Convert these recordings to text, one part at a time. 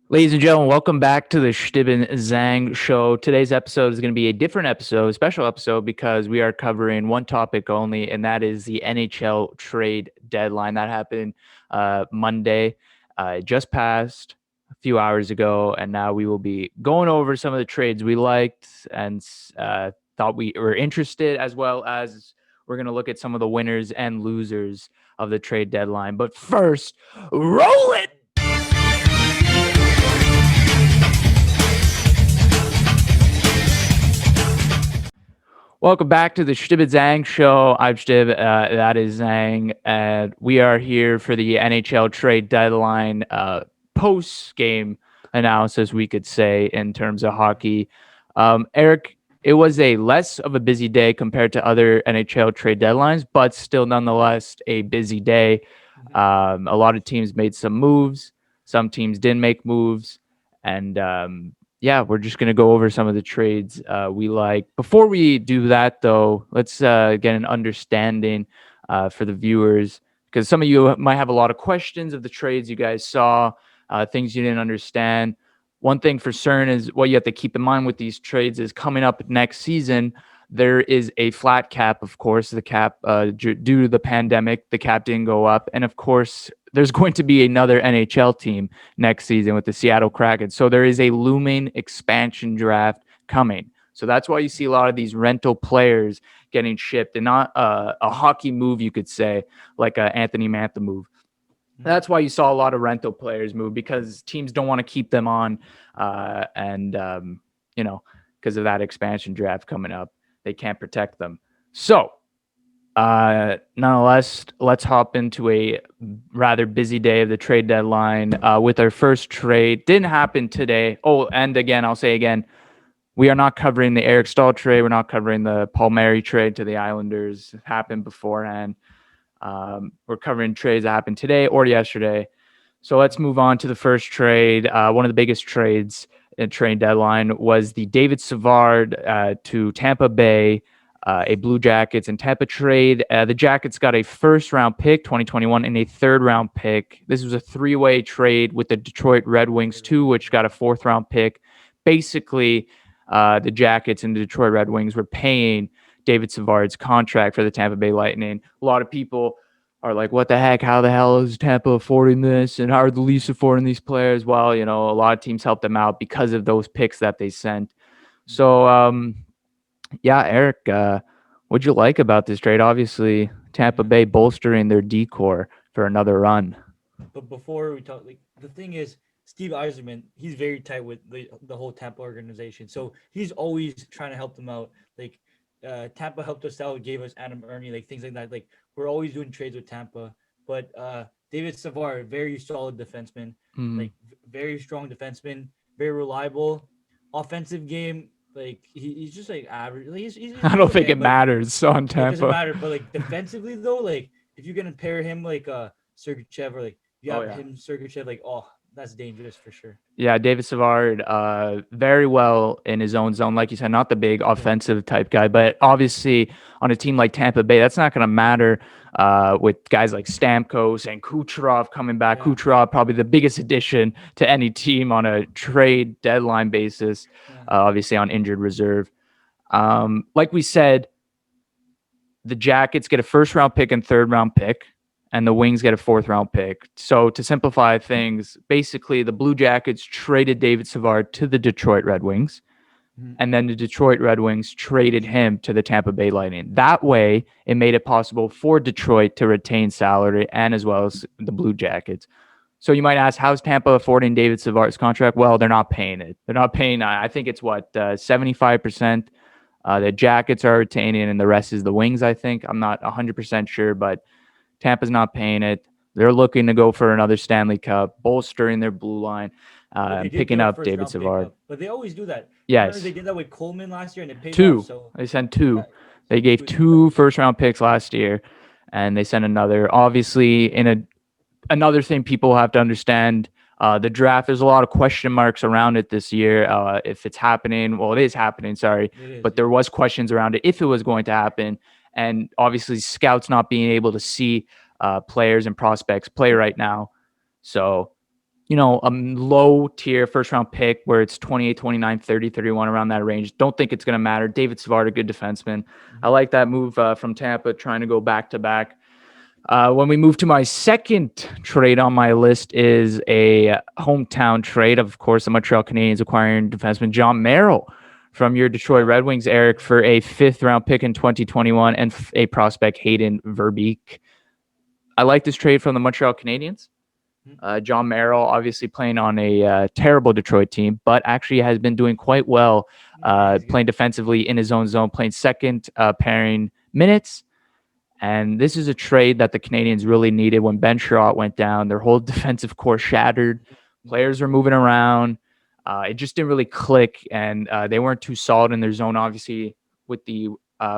Ladies and gentlemen, welcome back to the Chtib and Zhang show. Today's episode is going to be a different episode, a special episode, because we are covering one topic only, and that is the NHL trade deadline. That happened Monday. It just passed a few hours ago, and now we will be going over some of the trades we liked and thought we were interested, as well as we're going to look at some of the winners and losers of the trade deadline. But first, roll it! Welcome back to the Chtib and Zhang show. I'm Chtib, that is Zhang, and we are here for the NHL trade deadline post-game analysis, we could say, in terms of hockey. Eric, it was a less of a busy day compared to other NHL trade deadlines, but still nonetheless a busy day. A lot of teams made some moves. Some teams didn't make moves. And yeah, we're just going to go over some of the trades we like. Before we do that, though, let's get an understanding for the viewers, because some of you might have a lot of questions of the trades you guys saw, things you didn't understand. One thing for certain is what you have to keep in mind with these trades is coming up next season, there is a flat cap, of course. The cap, due to the pandemic, the cap didn't go up. And of course, there's going to be another NHL team next season with the Seattle Kraken. So there is a looming expansion draft coming. So that's why you see a lot of these rental players getting shipped, and not a hockey move, you could say, like a Anthony Mantha move. That's why you saw a lot of rental players move, because teams don't want to keep them on, and because of that expansion draft coming up, they can't protect them. So, nonetheless, let's hop into a rather busy day of the trade deadline with our first trade. Didn't happen today. Oh, and again, I'll say again, we are not covering the Eric Stahl trade. We're not covering the Palmieri trade to the Islanders. It happened beforehand. We're covering trades that happened today or yesterday. So let's move on to the first trade. One of the biggest trades in trade deadline was the David Savard to Tampa Bay, a Blue Jackets and Tampa trade. The Jackets got a first-round pick, 2021, and a third-round pick. This was a three-way trade with the Detroit Red Wings, too, which got a fourth-round pick. Basically, the Jackets and the Detroit Red Wings were paying David Savard's contract for the Tampa Bay Lightning. A lot of people are like, what the heck? How the hell is Tampa affording this? And how are the Leafs affording these players? Well, a lot of teams helped them out because of those picks that they sent. So, yeah, Eric, what'd you like about this trade? Obviously, Tampa Bay bolstering their decor for another run. But before we talk, like the thing is, Steve Eiserman, he's very tight with the whole Tampa organization, so he's always trying to help them out. Like Tampa helped us out, gave us Adam Ernie, like things like that. Like we're always doing trades with Tampa. But David Savard, very solid defenseman, Mm. like very strong defenseman, very reliable, offensive game. Like he's just like average. Like, I he's don't think okay, it matters on but it doesn't Tampa. matter. But like defensively though, like if you're gonna pair him like Sergachev, or like you Oh, have yeah. him Sergachev, like oh that's dangerous for sure. Yeah, David Savard, very well in his own zone. Like you said, not the big Yeah, offensive type guy, but obviously on a team like Tampa Bay, that's not going to matter with guys like Stamkos and Kucherov coming back. yeah, Kucherov, probably the biggest addition to any team on a trade deadline basis, yeah. obviously on injured reserve. Like we said, the Jackets get a first round pick and third round pick, and the Wings get a fourth round pick. So to simplify things, basically the Blue Jackets traded David Savard to the Detroit Red Wings, Mhm. and then the Detroit Red Wings traded him to the Tampa Bay Lightning. That way, it made it possible for Detroit to retain salary and as well as the Blue Jackets. So you might ask, how's Tampa affording David Savard's contract? Well, they're not paying it. They're not paying. I think it's what 75%. The Jackets are retaining, and the rest is the Wings. I think I'm not 100% sure, but Tampa's not paying it. They're looking to go for another Stanley Cup, bolstering their blue line, But they and did picking give a up first David round Savard. pickup. But they always do that. Remember they Yes, did that with Coleman last year and it paid off. two. So They sent two. yeah, They gave with two. two first round picks last year, and they sent another. Obviously, in another thing people have to understand. The draft, there's a lot of question marks around it this year. If it's happening, well, it is happening, sorry, It is, but yeah. there was questions around it if it was going to happen. And obviously, scouts not being able to see players and prospects play right now. So a low tier first round pick where it's 28, 29, 30, 31 around that range. Don't think it's going to matter. David Savard, a good defenseman. I like that move from Tampa, trying to go back to back. When we move to my second trade on my list is a hometown trade. Of course, the Montreal Canadiens acquiring defenseman John Merrill from your Detroit Red Wings, Eric, for a 5th round pick in 2021 and a prospect, Hayden Verbeek. I like this trade from the Montreal Canadiens. John Merrill, obviously playing on a terrible Detroit team, but actually has been doing quite well playing defensively in his own zone, playing second pairing minutes. And this is a trade that the Canadiens really needed when Ben Sherratt went down. Their whole defensive core shattered. Players are moving around. It just didn't really click, and they weren't too solid in their zone, obviously, with the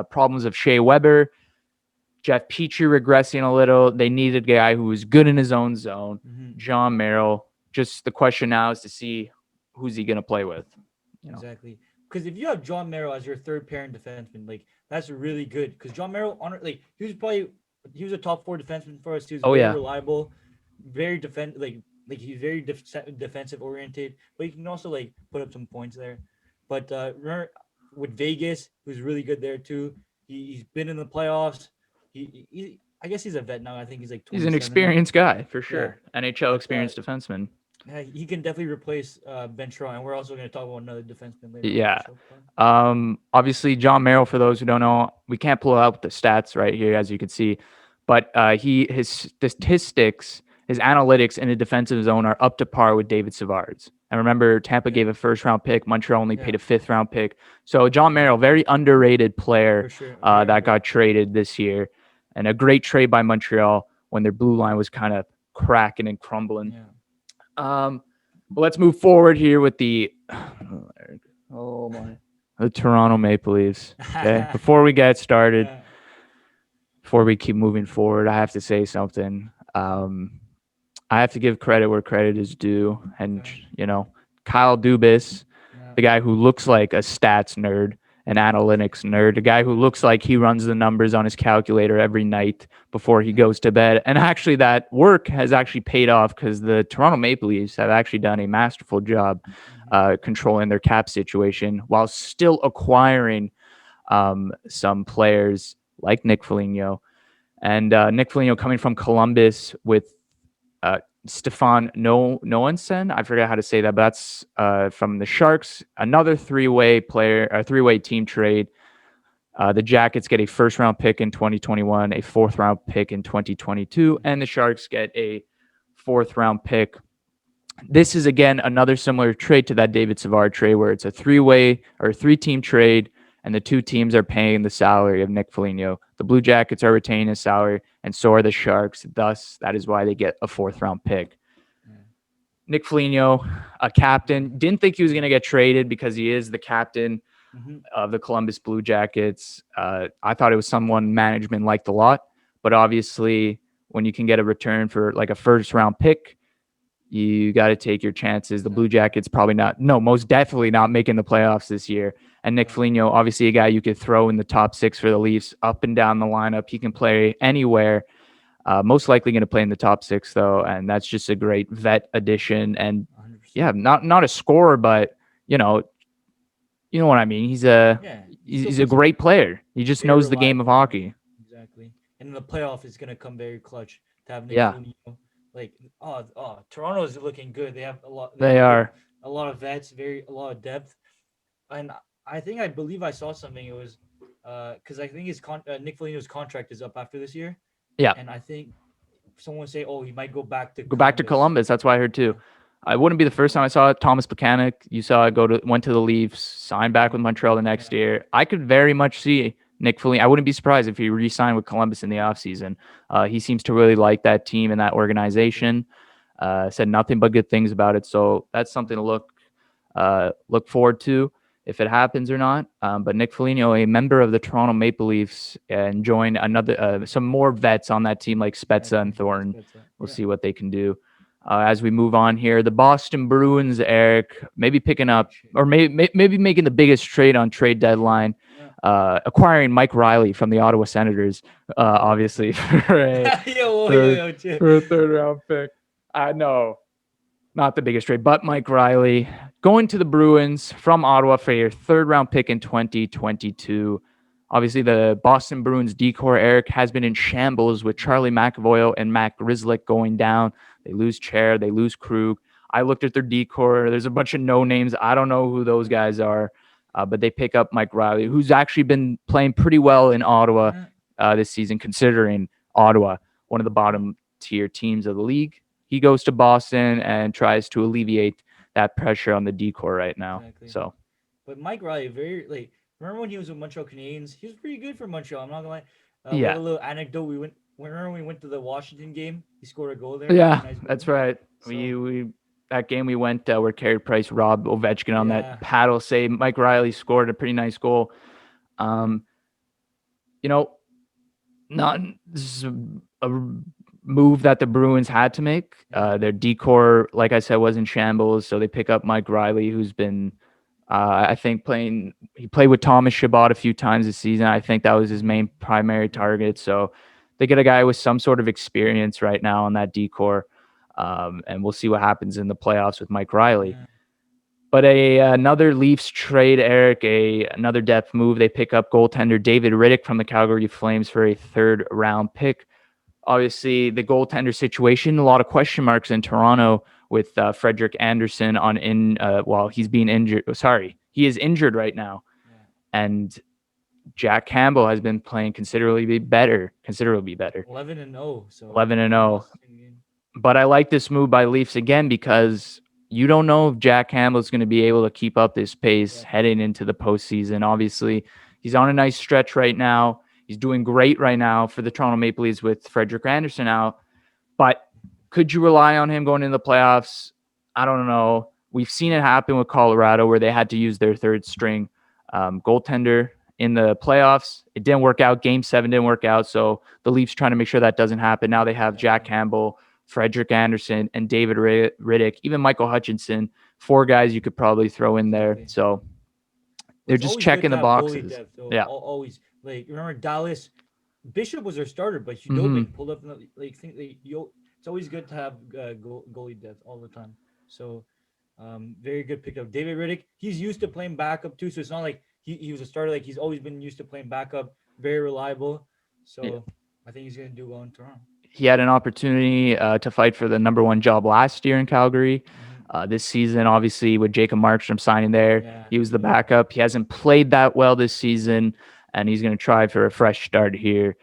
problems of Shea Weber, Jeff Petrie regressing a little. They needed a guy who was good in his own zone. John Merrill. Just the question now is to see who's he going to play with. Exactly. Because if you have John Merrill as your third pairing defenseman, like that's really good. Because John Merrill, he was a top 4 defenseman for us. He was very reliable, very he's very defensive oriented, but he can also like put up some points there. But remember with Vegas, who's really good there too. He's been in the playoffs. I guess he's a vet now. I think he's like 27. He's an experienced guy for sure. Yeah. NHL experienced defenseman. He can definitely replace Ben Sherratt, and we're also going to talk about another defenseman later. Yeah. Obviously, John Merrill, for those who don't know, we can't pull out the stats right here, as you can see, but his statistics, his analytics in the defensive zone are up to par with David Savard's. And remember, Tampa gave a 1st-round pick. Montreal only paid a 5th-round pick. So John Merrill, very underrated player that got traded this year, and a great trade by Montreal when their blue line was kind of cracking and crumbling. Yeah. But let's move forward here with the Toronto Maple Leafs. Okay, before we get started, before we keep moving forward, I have to say something. I have to give credit where credit is due, and Kyle Dubas, the guy who looks like a stats nerd, an analytics nerd, a guy who looks like he runs the numbers on his calculator every night before he goes to bed. And actually that work has actually paid off because the Toronto Maple Leafs have actually done a masterful job controlling their cap situation while still acquiring some players like Nick Foligno. And Nick Foligno coming from Columbus with Stefan Noensen. I forget how to say that, but that's from the Sharks. Another three-way team trade. The Jackets get a 1st-round pick in 2021, a 4th-round pick in 2022, and the Sharks get a 4th-round pick. This is, again, another similar trade to that David Savard trade where it's a 3-team trade, and the 2 teams are paying the salary of Nick Foligno. The Blue Jackets are retaining his salary, and so are the Sharks. Thus, that is why they get a 4th-round pick. Nick Foligno, a captain, didn't think he was going to get traded because he is the captain of the Columbus Blue Jackets. I thought it was someone management liked a lot, but obviously when you can get a return for like a 1st-round pick, you got to take your chances. The Blue Jackets most definitely not making the playoffs this year. And Nick Foligno, obviously a guy you could throw in the top 6 for the Leafs, up and down the lineup. He can play anywhere. Most likely going to play in the top 6 though, and that's just a great vet addition. And 100%. Not a scorer, but you know what I mean. He's a great player. He just knows the game of hockey. Exactly. And in the playoff, it's going to come very clutch to have Nick Foligno. Like Toronto is looking good. They have a lot. They are a lot of vets, a lot of depth, and I believe I saw something. It was because I think Nick Foligno's contract is up after this year. Yeah, and I think someone say, he might go back to Columbus. That's what I heard too. It wouldn't be the first time I saw it. Thomas Plekanec, you saw it went to the Leafs, signed back with Montreal the next year. I could very much see Nick Foligno. I wouldn't be surprised if he re-signed with Columbus in the offseason. He seems to really like that team and that organization. Said nothing but good things about it. So that's something to look forward to if it happens or not. But Nick Foligno, a member of the Toronto Maple Leafs, and join some more vets on that team like Spezza and Thornton. We'll see what they can do. As we move on here, the Boston Bruins, Eric, maybe picking up or maybe making the biggest trade on trade deadline, acquiring Mike Riley from the Ottawa Senators, obviously for a 3rd-round pick. I know. not the biggest trade, but Mike Riley going to the Bruins from Ottawa for your third round pick in 2022. Obviously, the Boston Bruins decor, Eric, has been in shambles with Charlie McAvoy and Matt Grzelcyk going down. They lose Chair, they lose Krug. I looked at their decor. There's a bunch of no names. I don't know who those guys are, but they pick up Mike Riley, who's actually been playing pretty well in Ottawa Yeah. this season, considering Ottawa, one of the bottom tier teams of the league. He goes to Boston and tries to alleviate that pressure on the decor right now. Exactly. So But Mike Riley, very like remember when he was with Montreal Canadiens? He was pretty good for Montreal. I'm not gonna lie. We have yeah, a little anecdote. Remember when we went to the Washington game? He scored a goal there. Pretty yeah, nice that's goal. right. So We that game we went where Carey Price robbed Ovechkin on that yeah, paddle save. Mike Riley scored a pretty nice goal. Um, you know, not this is a move that the Bruins had to make. yeah, Their decor, like I said, was in shambles, so they pick up Mike Riley, who's been, I think, playing. He played with Thomas Chabot a few times this season. I think that was his main primary target. So they get a guy with some sort of experience right now on that decor, and we'll see what happens in the playoffs with Mike Riley. yeah, But another Leafs trade, Eric, another depth move. They pick up goaltender David Riddick from the Calgary Flames for a third round pick. Obviously, the goaltender situation, a lot of question marks in Toronto with Frederick Anderson he's being injured. Sorry, he is injured right now, yeah. and Jack Campbell has been playing considerably better. Considerably better. 11-0. So 11 and haven't 0. lost a single game. But I like this move by Leafs again because you don't know if Jack Campbell's going to be able to keep up this pace Yeah, heading into the postseason. Obviously, he's on a nice stretch right now. He's doing great right now for the Toronto Maple Leafs with Frederick Anderson out. But could you rely on him going into the playoffs? I don't know. We've seen it happen with Colorado where they had to use their third string goaltender in the playoffs. It didn't work out. Game 7 didn't work out. So the Leafs trying to make sure that doesn't happen. Now they have Jack exactly, Campbell, Frederick Anderson, and David Riddick, even Michael Hutchinson. 4 guys you could probably throw in there. exactly. So But they're it's just always good checking to the have goalie boxes. depth, though. Yeah. Always like remember Dallas. Bishop was their starter, but Mm-hmm. Hudobin pulled up. Like think like yo, it's always good to have goalie depth all the time. So, very good pickup. David Riddick, he's used to playing backup too, so it's not like he was a starter. Like he's always been used to playing backup. Very reliable. Yeah. So I think he's gonna do well in Toronto. He had an opportunity to fight for the number 1 job last year in Calgary. Hmm. This season, obviously, with Jacob Markstrom signing there, Yeah, he was the yeah, backup. He hasn't played that well this season, and he's going to try for a fresh start here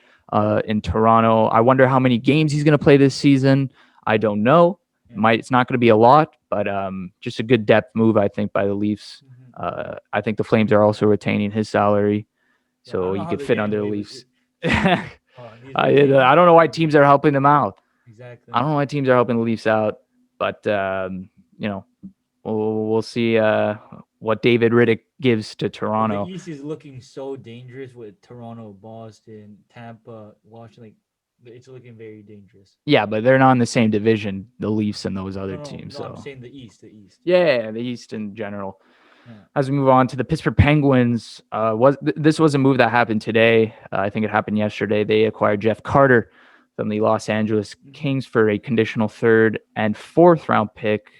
in Toronto. I wonder how many games he's going to play this season. I don't know. yeah. It's not going to be a lot, but just a good depth move, I think, by the Leafs. Hmm. I think the Flames are also retaining his salary, Yeah, I so don't know he how could they're fit getting under the away with Leafs. it. He's I retaining. don't know why teams are helping them out. Exactly. I don't know why teams are helping the Leafs out, but we'll see what David Riddick gives to But the Toronto. East is looking so dangerous with Toronto, Boston, Tampa, Washington. Like it's looking very dangerous. Yeah, but they're not in the same division, the Leafs and those No, other no, teams. no. I'm So saying the East. The East. yeah, the East in general. Yeah. As we move on to the Pittsburgh Penguins, this was a move that happened today. I think it happened yesterday. They acquired Jeff Carter from the Los Angeles Hmm. Kings for a conditional third and fourth round pick,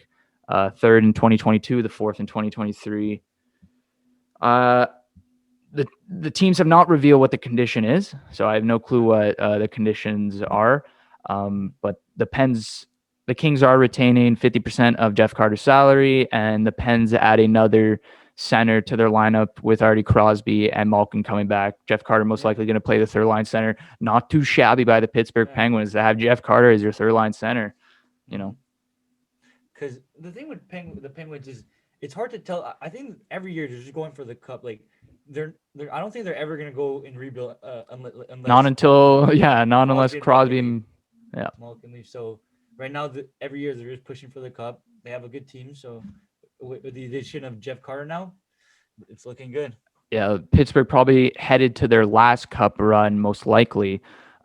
third in 2022, the fourth in 2023. Uh, the teams have not revealed what the condition is, so I have no clue what the conditions are. But the Kings are retaining 50% of Jeff Carter's salary, and the Pens add another center to their lineup with Artie Crosby and Malkin coming back. Jeff Carter most Yeah. likely going to play the third line center. Not too shabby by the Pittsburgh Yeah. Penguins to have Jeff Carter as your third line center. You know, Because the thing with the Penguins is it's hard to tell. I think every year they're just going for the cup. Like they're. I don't think they're ever gonna go in rebuild not unless until not unless Crosby and Malkin leave. Crosby. Yeah. Malkin leave. So right now, every year they're just pushing for the cup. They have a good team. So with the addition of Jeff Carter now, it's looking good. Yeah, Pittsburgh probably headed to their last cup run, most likely,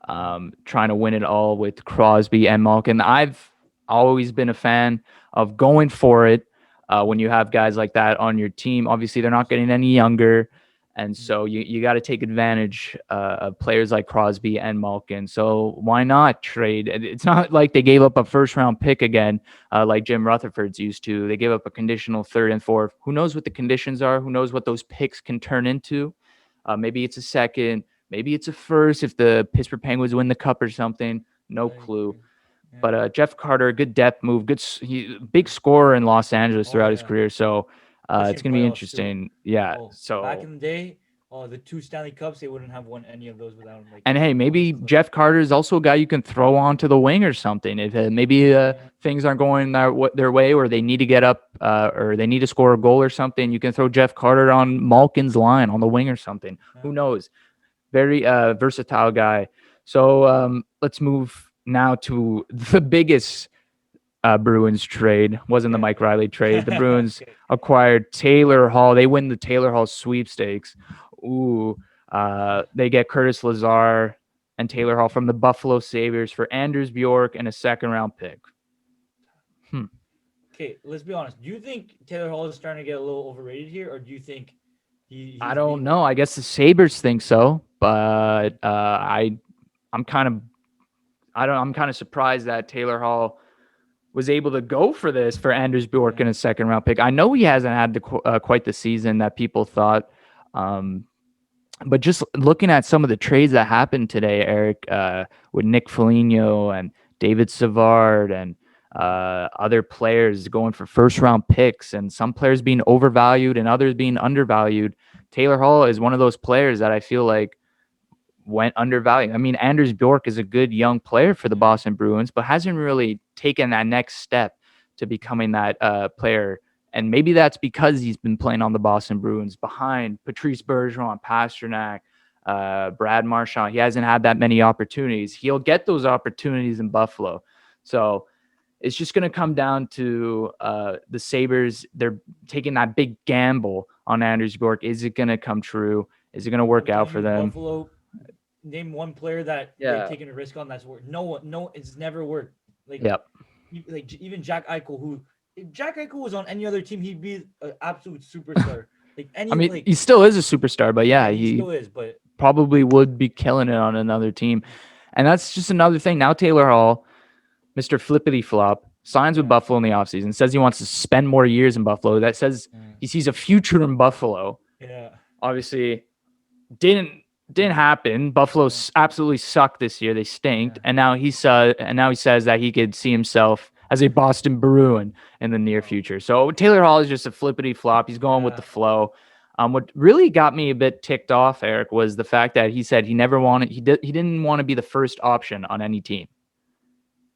trying to win it all with Crosby and Malkin. I've always been a fan of going for it when you have guys like that on your team. Obviously, they're not getting any younger. And Mhm. so you got to take advantage of players like Crosby and Malkin. So why not trade? It's not like they gave up a first round pick again, like Jim Rutherford's used to. They gave up a conditional third and fourth. Who knows what the conditions are? Who knows what those picks can turn into? Maybe it's a second. Maybe it's a first if the Pittsburgh Penguins win the cup or something. No I clue. agree. Yeah. But Jeff Carter, good depth move, big scorer in Los Angeles Oh throughout his yeah. career. So Especially it's in gonna be playoffs too. interesting. Yeah. Oh, back So in the day, oh, the two Stanley Cups, they wouldn't have won any of those without him. Like and hey, almost maybe close. Jeff Carter is also a guy you can throw onto the wing or something. If maybe Yeah. things aren't going their way, or they need to get up, or they need to score a goal or something, you can throw Jeff Carter on Malkin's line on the wing or something. Yeah. Who knows? Very versatile guy. So let's move now to the biggest Bruins trade. Wasn't the Okay. Mike Riley trade. The Bruins Okay. acquired Taylor Hall. They win the Taylor Hall sweepstakes. Ooh, they get Curtis Lazar and Taylor Hall from the Buffalo Sabres for Anders Bjork and a second round pick. Hmm. Okay. Let's be honest. Do you think Taylor Hall is starting to get a little overrated here, or do you think I he's don't being know. I guess the Sabres think so, but I'm kind of I'm kind of surprised that Taylor Hall was able to go for this for Anders Bjork in yeah. a second round pick. I know he hasn't had quite the season that people thought. Um, but just looking at some of the trades that happened today, Eric, with Nick Foligno and David Savard and other players going for first round picks, and some players being overvalued and others being undervalued. Taylor Hall is one of those players that I feel like went undervalued. I mean, Anders Bjork is a good young player for the Yeah. Boston Bruins, but hasn't really taken that next step to becoming that player. And maybe that's because he's been playing on the Boston Bruins behind Patrice Bergeron, Pasternak, Brad Marchand. He hasn't had that many opportunities. He'll get those opportunities in Buffalo. So it's just going to come down to the Sabres. They're taking that big gamble on Anders Bjork. Is it going to come true? Is it going to I'm work out telling for you, them? Buffalo. Name one player that they've Yeah. taken a risk on that's worked. No one. No, it's never worked. Like Yep. even Jack Eichel, who if Jack Eichel was on any other team, he'd be an absolute superstar. Like I any mean, like he still is a superstar, but yeah, yeah, he he still is. But probably would be killing it on another team. And that's just another thing. Now Taylor Hall, Mr. Flippity Flop, signs with yeah, Buffalo in the offseason, says he wants to spend more years in Buffalo. That says yeah, he sees a future in Buffalo. yeah, Obviously, didn't didn't happen. Buffalo yeah, absolutely sucked this year. They stinked, yeah. and now he says that he could see himself as a Boston Bruin in the near Wow. future. So Taylor Hall is just a flippity flop. He's going with Yeah. the flow. What really got me a bit ticked off, Eric, was the fact that he said he never wanted he didn't want to be the first option on any team.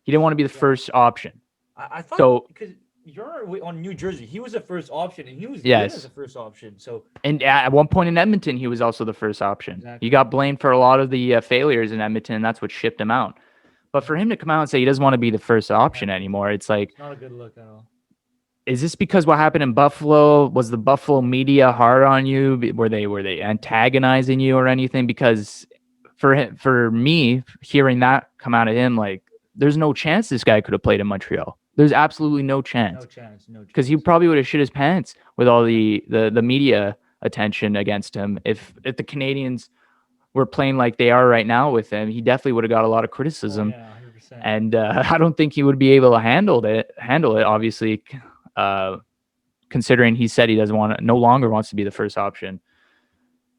He didn't want to be the Yeah. first option. I thought So because you're on New Jersey, he was the first option, and he was good as yes, a first option. So and at one point in Edmonton, he was also the first option. He exactly. got blamed for a lot of the failures in Edmonton, and that's what shipped him out. But for him to come out and say he doesn't want to be the first option Exactly. anymore, it's like, It's not a good look at all. is this because what happened in Buffalo? Was the Buffalo media hard on you? Were they antagonizing you or anything? Because for me, hearing that come out of him, like, there's no chance this guy could have played in Montreal. There's absolutely no No chance chance. No because he chance. probably would have shit his pants with all the media attention against him. If the Canadians were playing like they are right now with him, he definitely would have got a lot of Oh criticism. yeah, 100%. And I don't think he would be able to handle it. Obviously, uh, considering he said he doesn't want to, no longer wants to be the first option,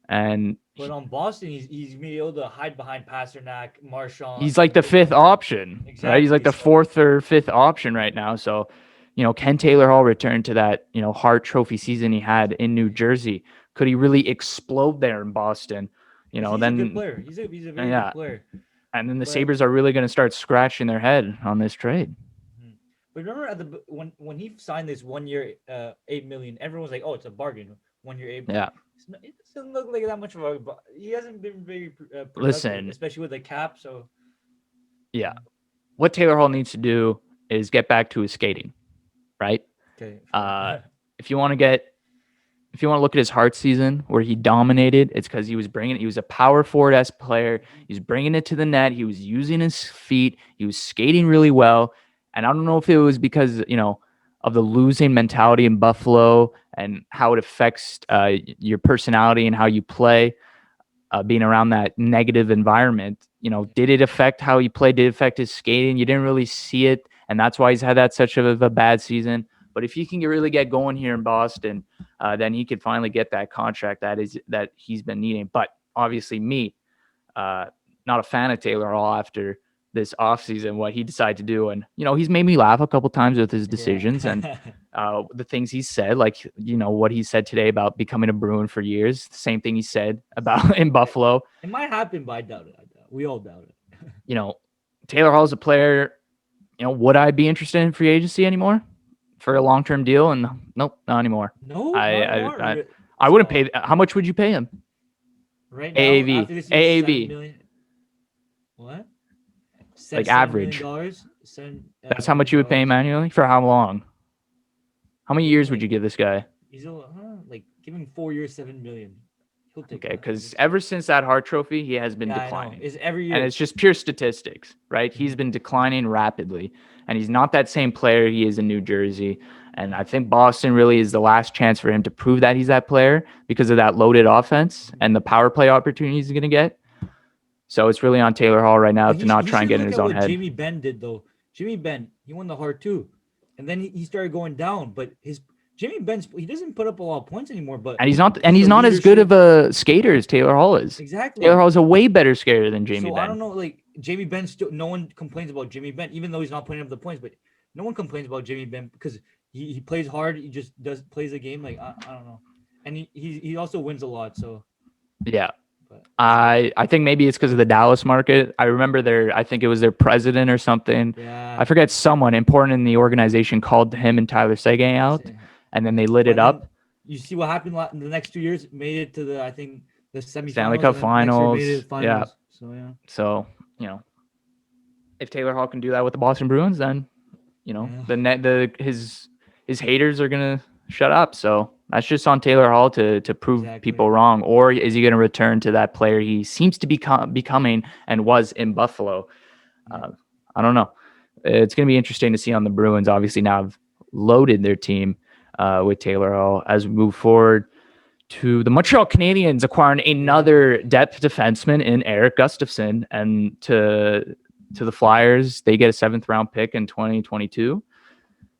and But on Boston, he's been able to hide behind Pasternak, Marchand, he's like and the those fifth guys. option, right? He's like Exactly. the So fourth or fifth option right now. So, can Taylor Hall return to that Hart Trophy season he had in New exactly. Jersey? Could he really explode there in Boston? Because he's a good Then player. He's a very good yeah, player. and then the But Sabres are really going to start scratching their head on this trade. mhm. But remember when he signed this 1 year 8 million, everyone was like, "Oh, it's a bargain. 1 year 8 million." Yeah. It doesn't look like that much of a. He hasn't been very productive, Listen, especially with the cap. So yeah, what Taylor Hall needs to do is get back to his skating, right? okay, Uh, fair. if you want to get, if you want to look at his Hart season where he dominated, it's because he was a power forward S player. He was bringing it to the net. He was using his feet. He was skating really well. And I don't know if it was because, of the losing mentality in Buffalo and how it affects your personality and how you play, being around that negative environment. Did it affect how he played? Did it affect his skating? You didn't really see it, and that's why he's had that such of a bad season. But if he can really get going here in Boston, then he could finally get that contract that he's been needing. But obviously, not a fan of Taylor Hall after this offseason, what he decided to do. And, he's made me laugh a couple times with his decisions and the things he said, like, what he said today about becoming a Bruin for years. The same thing he said about in Buffalo. It might happen, but I doubt it. We all doubt it. Taylor Hall is a player, would I be interested in free agency anymore for a long-term deal? And nope, not anymore. No, I wouldn't pay. How much would you pay him? Right now, AAV. after this year's $7 million, what? Like average. That's how much you would pay him annually? For how long? How many years would you give this guy? He's like give him 4 years, $7 million. He'll take Okay, because ever since that Hart Trophy, he has been declining. It's every year, and it's just pure statistics, right? He's been declining rapidly, and he's not that same player he is in New Jersey. And I think Boston really is the last chance for him to prove that he's that player because of that loaded offense and the power play opportunities he's going to get. So it's really on Taylor Hall right now to not try and get in his own head. Jamie Benn did, though. Jamie Benn, he won the Hart too. And then he started going down. But Jamie Benn, he doesn't put up a lot of points anymore. But he's not as good of a skater as Taylor Hall is. Exactly. Taylor Hall is a way better skater than Jamie Benn. I don't know, like Jamie Benn, still no one complains about Jamie Benn, even though he's not putting up the points. But no one complains about Jamie Benn because he plays hard. He just plays the game. Like I don't know, and he also wins a lot. So yeah. I think maybe it's because of the Dallas market. I remember I think it was their president or something. Yeah. I forget, someone important in the organization called him and Tyler Seguin out, and then they lit it up. You see what happened in the next 2 years? Made it to the semifinals. Stanley Cup finals. Yeah. So if Taylor Hall can do that with the Boston Bruins, then his haters are gonna shut up. So that's just on Taylor Hall to prove people wrong. Or is he going to return to that player he seems to becoming and was in Buffalo? I don't know. It's going to be interesting to see on the Bruins. Obviously now have loaded their team with Taylor Hall as we move forward to the Montreal Canadiens acquiring another depth defenseman in Eric Gustafsson, and to the Flyers, they get a 7th round pick in 2022.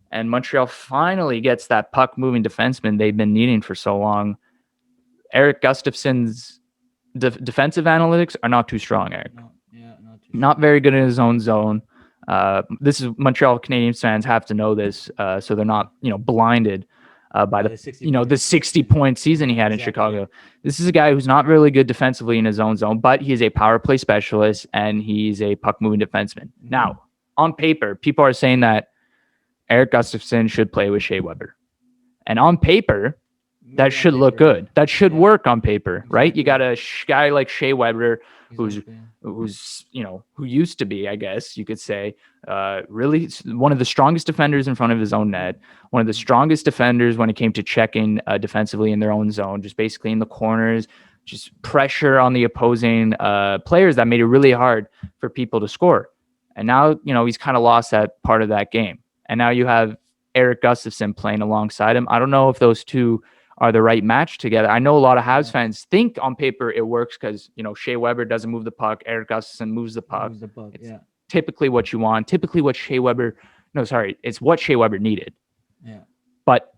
And Montreal finally gets that puck-moving defenseman they've been needing for so long. Eric Gustafsson's defensive analytics are not too strong, Eric. Not very good in his own zone. This is Montreal Canadiens fans have to know this, so they're not blinded by the 60-point season he had in Chicago. This is a guy who's not really good defensively in his own zone, but he is a power play specialist and he's a puck-moving defenseman. Now, on paper, people are saying that Eric Gustafsson should play with Shea Weber. And on paper, that should look good. That should work on paper, right? You got a guy like Shea Weber who used to be, I guess you could say, really one of the strongest defenders in front of his own net, one of the strongest defenders when it came to checking defensively in their own zone, just basically in the corners, just pressure on the opposing players that made it really hard for people to score. And now, he's kind of lost that part of that game. And now you have Eric Gustafsson playing alongside him. I don't know if those two are the right match together. I know a lot of Habs fans think on paper it works because, Shea Weber doesn't move the puck. Eric Gustafsson moves the puck. It's typically what you want. Typically what Shea Weber it's what Shea Weber needed. Yeah. But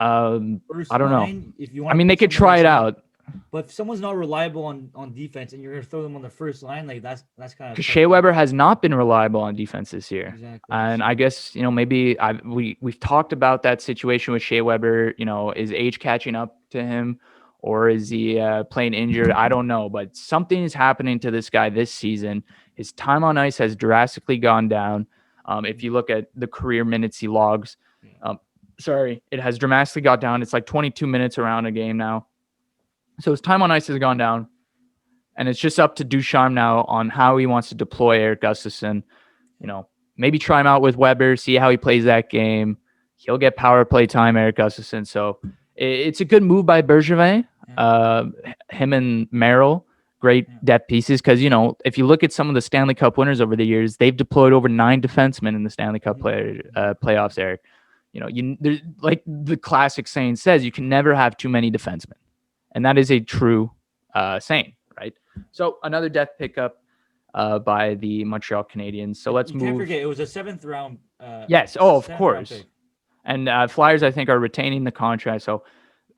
I don't know. If you want they could try it out. But if someone's not reliable on defense and you're going to throw them on the first line, like that's kind of, because Shea Weber has not been reliable on defense this year. Exactly. And I guess, maybe we've talked about that situation with Shea Weber. Is age catching up to him, or is he playing injured? I don't know, but something is happening to this guy this season. His time on ice has drastically gone down. If you look at the career minutes he logs, it has dramatically got down. It's like 22 minutes around a game now. So his time on ice has gone down, and it's just up to Ducharme now on how he wants to deploy Eric Gustafsson. Maybe try him out with Weber, see how he plays that game. He'll get power play time, Eric Gustafsson. So it's a good move by Bergevin. Him and Merrill, great depth pieces. Because, if you look at some of the Stanley Cup winners over the years, they've deployed over 9 defensemen in the Stanley Cup playoffs, Eric. like the classic saying says, you can never have too many defensemen, and that is a true saying, right? So another depth pickup by the Montreal Canadiens. So And let's you can't move. forget it was a seventh round. Yes. Oh, of Seventh round course. pick. And Flyers, I think, are retaining the contract. So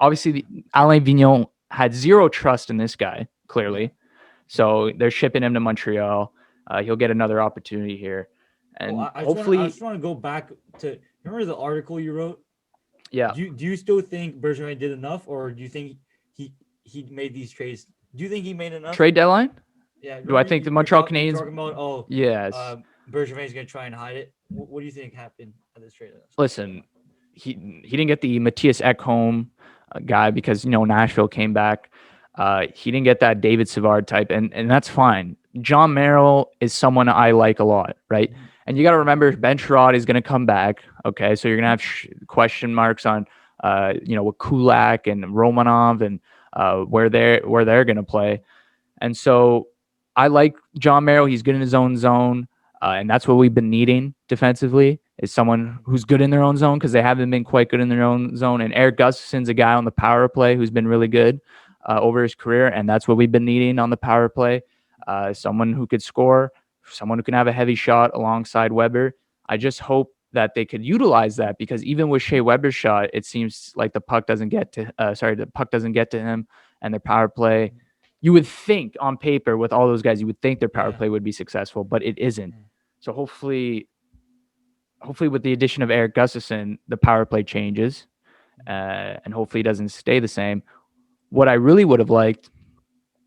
obviously, Alain Vigneault had zero trust in this guy, clearly. So they're shipping him to Montreal. He'll get another opportunity here, Oh, and I hopefully, just want to go back to remember the article you wrote. yeah. Do you still think Bergevin did enough, or do you think he made these trades? Do you think he made enough? Trade deadline? Yeah, Do I remember think the Montreal you're Canadiens? talking about Yes. Bergevin's gonna try and hide it. What do you think happened at this trade Listen, deadline? he didn't get the Matthias Ekholm guy because Nashville came back. He didn't get that David Savard type, and that's fine. John Merrill is someone I like a lot, right? And you got to remember Ben Sherrod is going to come back. Okay, so you're going to have question marks on with Kulak and Romanov and where they're going to play. And so I like John Merrill. He's good in his own zone. And that's what we've been needing defensively is someone who's good in their own zone because they haven't been quite good in their own zone. And Eric Gustafson's a guy on the power play who's been really good over his career. And that's what we've been needing on the power play. Someone who could score, someone who can have a heavy shot alongside Weber. I just hope that they could utilize that because even with Shea Weber's shot, it seems like the puck doesn't get to him and their power play. You would think on paper with all those guys, you would think their power play would be successful, but it isn't. So hopefully with the addition of Eric Gustafson, the power play changes, and hopefully it doesn't stay the same. What I really would have liked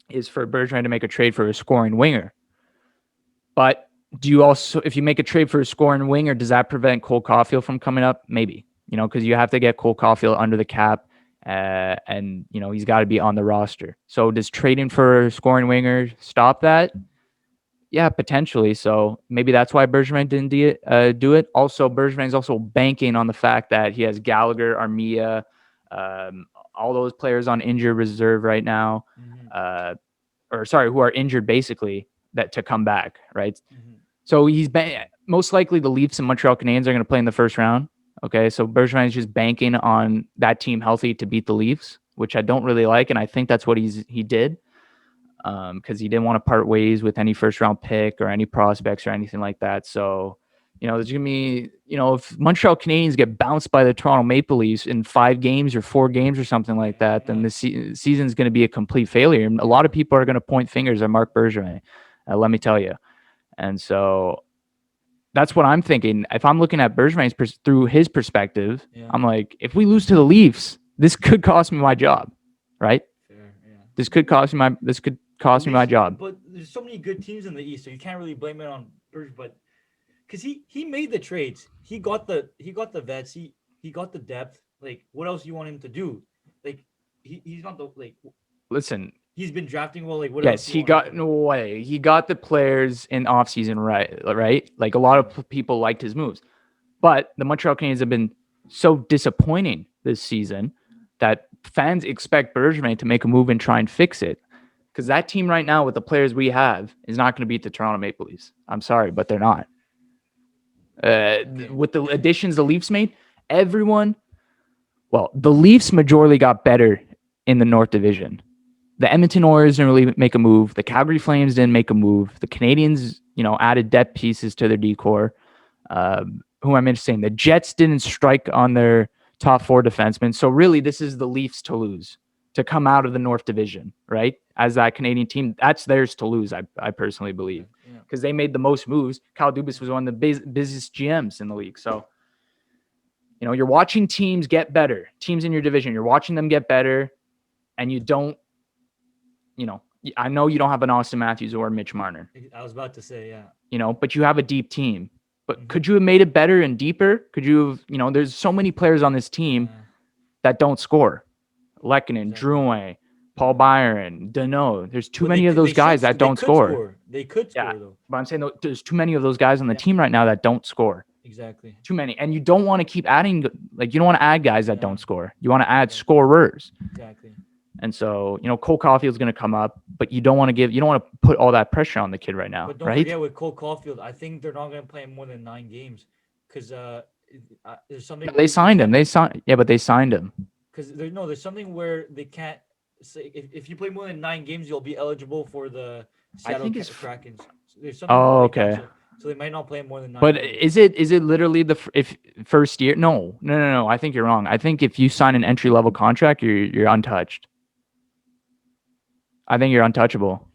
is for Bergevin to make a trade for a scoring winger. But do you also, if you make a trade for a scoring winger, does that prevent Cole Caulfield from coming up? Maybe, because you have to get Cole Caulfield under the cap. And he's got to be on the roster. So does trading for a scoring winger stop that? Yeah, potentially. So maybe that's why Bergevin didn't do it. Also, Bergevin's also banking on the fact that he has Gallagher, Armia, all those players on injured reserve right now, who are injured basically that to come back, right? So he's most likely the Leafs and Montreal Canadiens are going to play in the first round. Okay, so Bergevin is just banking on that team healthy to beat the Leafs, which I don't really like, and I think that's what he did because he didn't want to part ways with any first round pick or any prospects or anything like that. So, there's gonna be, if Montreal Canadiens get bounced by the Toronto Maple Leafs in 5 games or 4 games or something like that, then the season's going to be a complete failure. And a lot of people are going to point fingers at Marc Bergevin. Let me tell you, and so. That's what I'm thinking. If I'm looking at Bergevin's through his perspective, I'm like, if we lose to the Leafs, this could cost me my job, right? Fair, yeah. This could cost me my job. But there's so many good teams in the East, so you can't really blame it on Berge. But because he made the trades, he got the vets, he got the depth. Like, what else do you want him to do? Like, he's not the Listen. He's been drafting well. Like, what yes, else? He got the players in offseason right. Like a lot of people liked his moves, but the Montreal Canadiens have been so disappointing this season that fans expect Bergevin to make a move and try and fix it. Because that team right now with the players we have is not going to beat the Toronto Maple Leafs. I'm sorry, but they're not. With the additions the Leafs made, the Leafs majorly got better in the North Division. The Edmonton Oilers didn't really make a move. The Calgary Flames didn't make a move. The Canadiens, added depth pieces to their decor. Who am I saying? The Jets didn't strike on their top 4 defensemen. So really, this is the Leafs to lose, to come out of the North Division, right? As that Canadian team, that's theirs to lose, I personally believe. Because they made the most moves. Kyle Dubas was one of the busiest GMs in the league. So, you're watching teams get better. Teams in your division, you're watching them get better, and you don't, I know you don't have an Austin Matthews or Mitch Marner. I was about to say, yeah. But you have a deep team. But could you have made it better and deeper? Could you have, there's so many players on this team that don't score. Lehkonen, Drouin, Paul Byron, Deneau. There's too many of those guys that don't score. They could score, though. But I'm saying there's too many of those guys on the team right now that don't score. Exactly. Too many. And you don't want to keep adding, you don't want to add guys that don't score. You want to add scorers. Exactly. And so, Cole Caulfield's going to come up, but you don't want to put all that pressure on the kid right now, but don't right? forget with Cole Caulfield, I think they're not going to play more than 9 games because there's No, something they where you signed him. can't, They signed. Yeah, but they signed him. because there's something where they can't say if you play more than 9 games, you'll be eligible for the I Seattle think it's. Krakens. So there's something Oh, like that. okay. So they might not play more than nine But games. is it literally if first year? No, no, no, no. I think you're wrong. I think if you sign an entry level contract, you're untouched. I think you're untouchable.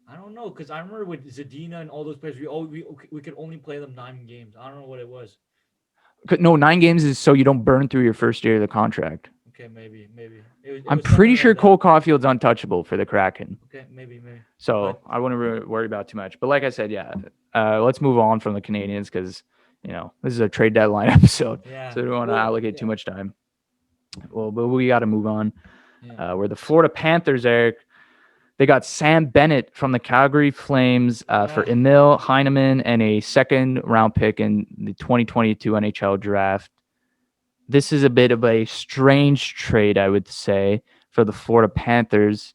I don't know because I remember with Zadina and all those players, we could only play them 9 games. I don't know what it was. No, 9 games is so you don't burn through your first year of the contract. Okay, maybe it I'm was something pretty like sure that. Cole Caulfield's untouchable for the Kraken. Okay, maybe. So But I wouldn't worry about too much. But like I said, yeah, let's move on from the Canadians because this is a trade deadline episode, yeah, so we don't want to well, allocate too yeah, much time. Well, but we got to move on. yeah. Where the Florida Panthers, Eric, they got Sam Bennett from the Calgary Flames for Emil Heineman and a second round pick in the 2022 NHL draft. This is a bit of a strange trade, I would say, for the Florida Panthers.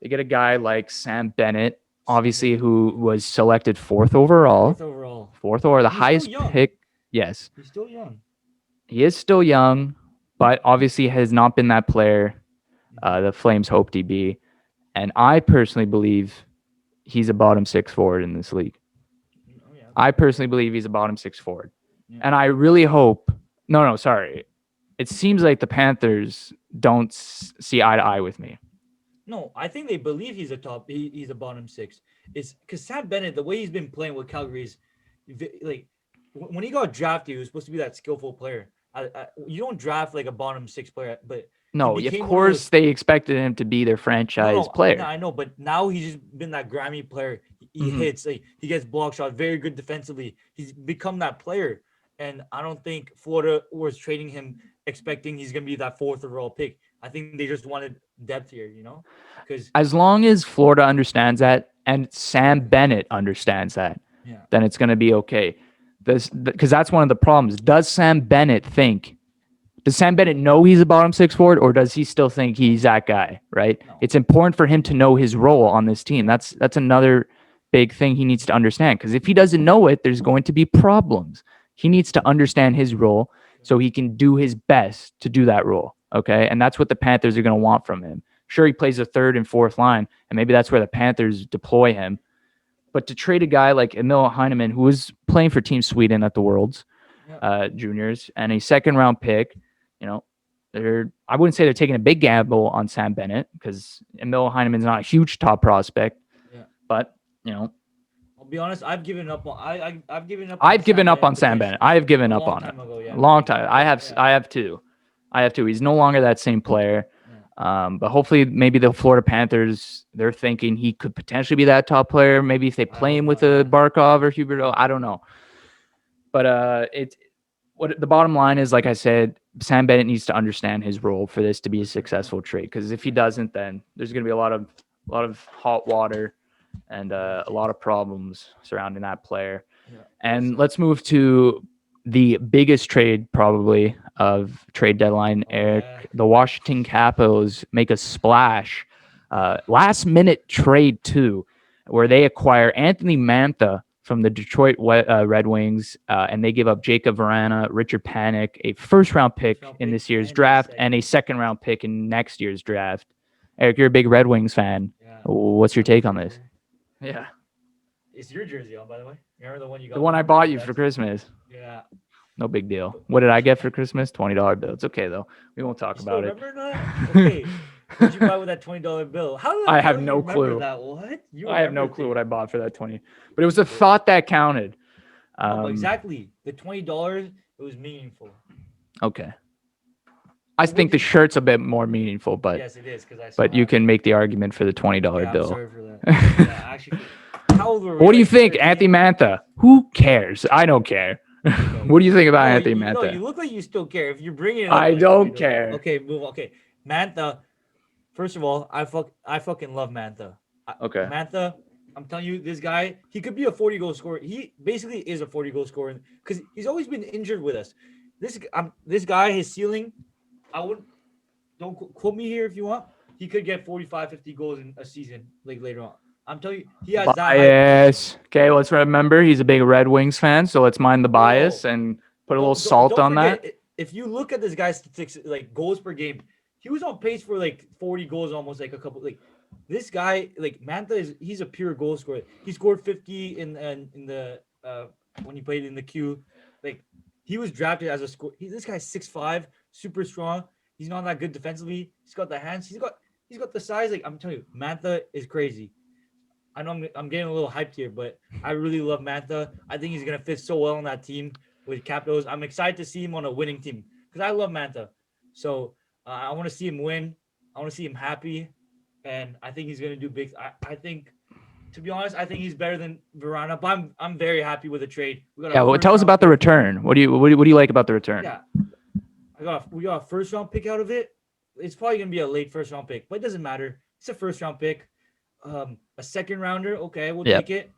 They get a guy like Sam Bennett, obviously, who was selected fourth overall. Fourth overall, the And he's still highest young. pick. Yes. He's still young. He is still young, but obviously has not been that player the Flames hoped he'd be. And I personally believe he's a bottom six forward in this league. Oh, yeah. I personally believe he's a bottom six forward. Yeah. And I really hope. No, sorry. It seems like the Panthers don't see eye to eye with me. No, I think they believe he's a top. He's a bottom six. It's because Sam Bennett, the way he's been playing with Calgary is like when he got drafted, he was supposed to be that skillful player. You don't draft like a bottom six player, but no, of course they expected him to be their franchise player. I know, but now he's just been that Grammy player. He hits, like he gets block shot, very good defensively. He's become that player, and I don't think Florida was trading him expecting he's gonna be that fourth overall pick. I think they just wanted depth here, because as long as Florida understands that and Sam Bennett understands that, then it's going to be okay. Because that's one of the problems. Does Sam Bennett know he's a bottom six forward, or does he still think he's that guy? Right? No. It's important for him to know his role on this team. That's another big thing he needs to understand. Because if he doesn't know it, there's going to be problems. He needs to understand his role so he can do his best to do that role. Okay, and that's what the Panthers are going to want from him. Sure, he plays the third and fourth line, and maybe that's where the Panthers deploy him. But to trade a guy like Emil Heineman, who was playing for Team Sweden at the Worlds Juniors, and a second-round pick, I wouldn't say they're taking a big gamble on Sam Bennett because Emil Heineman's not a huge top prospect. Yeah. But I'll be honest, I've given up on. I've given up. I've given up on Sam Bennett. I have given up on him. A long time. I have too. He's no longer that same player. But hopefully, maybe the Florida Panthers, they're thinking he could potentially be that top player. Maybe if they play him with a Barkov or Huberdeau, I don't know. But what the bottom line is, like I said, Sam Bennett needs to understand his role for this to be a successful trade. Because if he doesn't, then there's going to be a lot of hot water and a lot of problems surrounding that player. Yeah. And let's move to the biggest trade probably of trade deadline, Eric. Yeah. The Washington Capitals make a splash. Last minute trade too, where they acquire Anthony Mantha from the Detroit Red Wings, and they give up Jacob Vrana, Richard Panik, a first-round pick in this year's draft, and a second-round pick in next year's draft. Eric, you're a big Red Wings fan. Yeah. What's your take on this? Yeah. It's your jersey on, by the way. Remember the one you got? The one I bought you for Christmas. Yeah. No big deal. What did I get for Christmas? $20 bill. It's okay though. We won't talk about it. Remember that? Okay. What did you buy with that $20 bill? How did I have no clue. That? What? I have no clue what I bought for that 20. But it was the thought that counted. Exactly. The $20, it was meaningful. Okay. I think the shirt's a bit more meaningful, but yes, it is but you can make the argument for the $20 bill. I'm sorry for that. Yeah, actually, what do you think, Anthony Mantha? Who cares? I don't care. What do you think about Anthony Mantha? No, you look like you still care. If you're bringing it up, I don't care. Okay, move on. Okay, Mantha. First of all, I fucking love Mantha. Okay. Mantha, I'm telling you, this guy, he could be a 40-goal scorer. He basically is a 40-goal scorer because he's always been injured with us. This guy, his ceiling, don't quote me here if you want. He could get 45, 50 goals in a season, like later on. I'm telling you, he has bias. Okay, let's remember he's a big Red Wings fan, so let's mind the bias and Put a little No, salt don't on forget, that. if you look at this guy's statistics, like goals per game, he was on pace for like 40 goals almost like a couple like this guy like Mantha is he's a pure goal scorer. He scored 50 in the when he played in the queue. Like he was drafted as a score. This guy's 6'5", super strong. He's not that good defensively. He's got the hands. He's got the size. Like I'm telling you, Mantha is crazy. I know I'm getting a little hyped here, but I really love Mantha. I think he's gonna fit so well on that team with Capitals. I'm excited to see him on a winning team because I love Mantha. So I want to see him win. I want to see him happy, and I think he's gonna do big. I think, to be honest, I think he's better than Verana. But I'm very happy with the trade. We got a Yeah, well, first tell us round about the pick. return. What do you like about the return? Yeah, we got a first round pick out of it. It's probably gonna be a late first round pick, but it doesn't matter. It's a first round pick. A second rounder, okay, we'll Yep. take it.